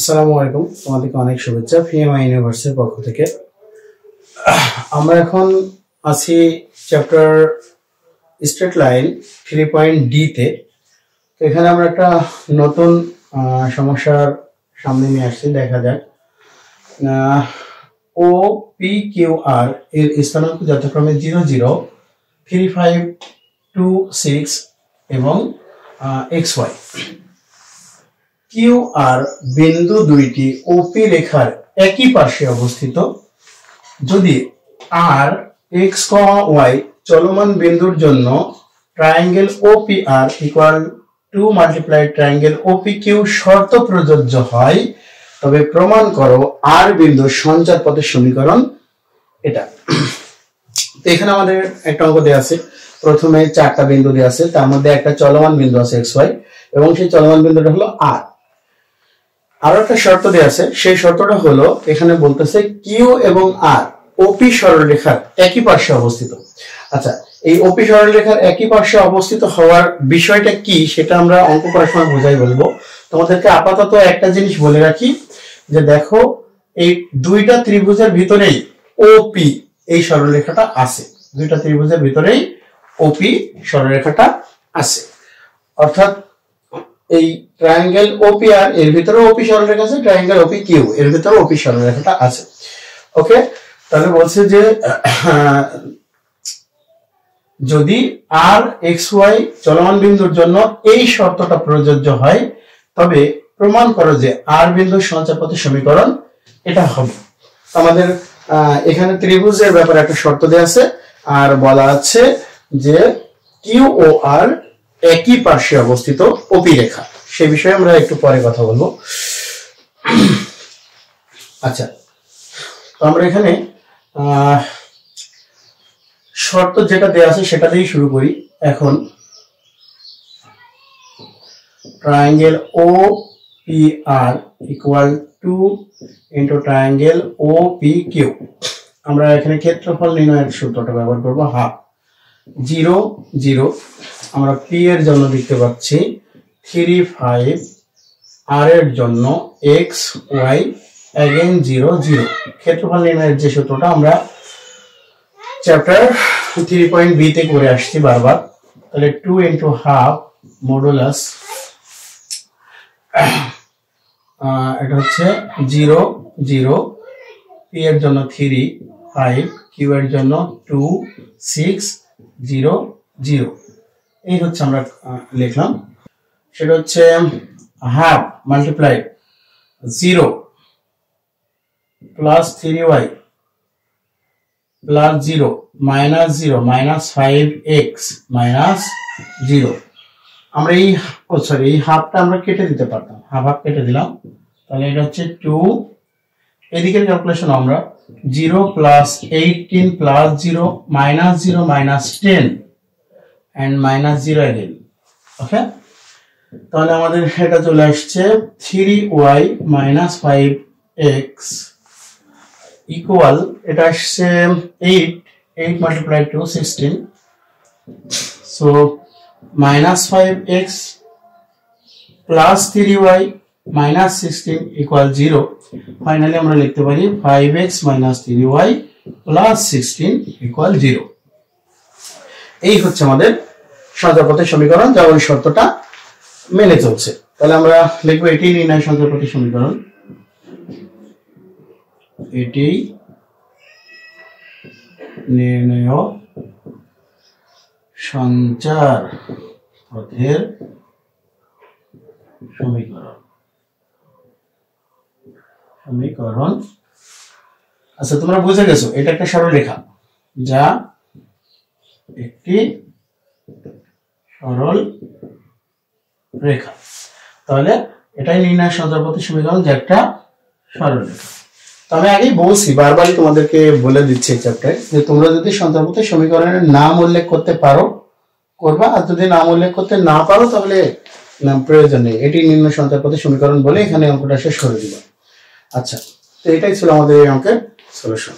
আসসালামু আলাইকুম, তোমাদেরকে অনেক শুভেচ্ছা ফিএমআই ইউনিভার্সিটির পক্ষ থেকে। আমরা এখন আছি চ্যাপ্টার স্ট্রেট লাইন 3.d তে। তো এখানে আমরা একটা নতুন সমস্যার সামনে নিয়ে আসছি, দেখা যাক। ও পি কিউ আর এর স্থানাঙ্ক যথাক্রমে 0, 0, 3, 5, 2, 6 এবং xy। কিউ আর বিন্দু দুইটি ওপি রেখার একই পার্শ্বে অবস্থিত যদি আর এক্স, ওয়াই চলমান বিন্দুর জন্য ট্রায়াঙ্গেল ওপিআর ইকুয়াল 2 মাল্টিপ্লাই ট্রায়াঙ্গেল ওপিকিউ শর্ত প্রযোজ্য হয়, তবে প্রমাণ করো আর বিন্দুর সঞ্চার পথের সমীকরণ এটা। তো এখানে আমাদের একটা অঙ্ক দেওয়া আছে, প্রথমে 4টা বিন্দু দেওয়া আছে, তার মধ্যে একটা চলমান বিন্দু আছে এক্স ওয়াই এবং সেই চলমান বিন্দুটা হলো আর। আরো একটা শর্ত দেওয়া আছে, সেই শর্তটা হলো এখানে বলতেছে কিউ এবং আর ওপি সরলরেখার একই পার্শ্বে অবস্থিত। আচ্ছা, এই ওপি সরলরেখার একই পার্শ্বে অবস্থিত হওয়ার বিষয়টা কি সেটা আমরা অঙ্ক করার সময় বোঝাই বলবো। তোমাদেরকে আপাতত একটা জিনিস বলে রাখি যে দেখো, এই দুইটা ত্রিভুজের ভিতরেই ওপি এই সরলরেখাটা আছে, দুইটা ত্রিভুজের ভিতরেই ওপি সরলরেখাটা আছে। অর্থাৎ এই ট্রায়াঙ্গেল ওপিআর এর ভিতরে ওপি সরলরেখা আছে, ট্রায়াঙ্গেল ওপি কিউ এর ভিতরে ওপি সরলরেখাটা আছে। ওকে, তাহলে বলছে যে যদি আর এক্স ওয়াই চলমান বিন্দুর জন্য এই শর্তটা প্রযোজ্য হয়, তবে প্রমাণ করো যে আর বিন্দুর সঞ্চার পথের সমীকরণ এটা হবে। আমাদের এখানে ত্রিভুজের ব্যাপারে একটা শর্ত দেওয়া আছে, আর বলা আছে যে কিউ ও আর একই পার্শ্বে অবস্থিত ওপি রেখা, সেই বিষয়ে আমরা একটু পরে কথা বলবো। আচ্ছা, তো আমরা এখানে শর্ত যেটা দেওয়া আছে সেটা দিয়েই শুরু করি। এখন ট্রায়াঙ্গেল ও P R equal 2 into triangle ও পি কিউ। আমরা এখানে ক্ষেত্রফল নির্ণয়ের সূত্রটা ব্যবহার করবো, হাফ 0, 0। আমরা পি এর জন্য লিখতে পাচ্ছি 3, 5, আর এর জন্য এক্স ওয়াই अगेन 0, 0। ক্ষেত্রফল নির্ণয়ের যে সূত্রটা আমরা চ্যাপ্টার 3.b তে করে আসছি বারবার। তাহলে 2 ইনটু হাফ মডুলাস, এটা হচ্ছে 0, 0, পি এর জন্য 3, 5, কিউ এর জন্য 2, 6, 0, 0। এই হচ্ছে আমরা লিখলাম, সেটা হচ্ছে half multiply 0 plus 3y plus 0 minus 0 minus 5x minus 0। আমরা এই এই হাফটা আমরা কেটে দিতে পারতাম, হাফ কেটে দিলাম, তাহলে এটা হচ্ছে 2। এদিকের ক্যালকুলেশন আমরা 0 plus 18 plus 0 minus 0 minus 10 and minus 0 again। ওকে, তাহলে আমাদের এটা চলে আসছে 3y মাইনাস 5x ইকুয়াল, এটা আসছে 8 multiply 2 16, so minus 5x plus 3y minus 16 equal 0। Finally আমরা লিখতে পারি 5x minus 3y plus 16 equal 0। এই হচ্ছে আমাদের সঞ্চার পথের সমীকরণ, যা ওই শর্তটা মেনে চলছে। তাহলে আমরা লিখবো এটি নির্ণয় সঞ্চার পথের সমীকরণ, এটি নির্ণয় সঞ্চার পথের সমীকরণ। আচ্ছা, তোমরা বুঝে গেছো এটা একটা সরলরেখা, যা একটি সরল রেখা। তাহলে এটাই নির্ণয় সঞ্চার পথের সমীকরণ, যে একটা সরলরেখা। তো আমি আগেই বলছি, বারবারই তোমাদেরকে বলে দিচ্ছি এই চ্যাপ্টারে, যে তোমরা যদি সঞ্চার পথের সমীকরণের নাম উল্লেখ করতে পারো করবা, আর যদি নাম উল্লেখ করতে না পারো তাহলে প্রয়োজন নেই, এটি নির্ণয় সঞ্চার পথের সমীকরণ বলে এখানে অঙ্কটা শেষ করে দিবা। আচ্ছা, তো এটাই ছিল আমাদের এই অঙ্কের সলিউশন।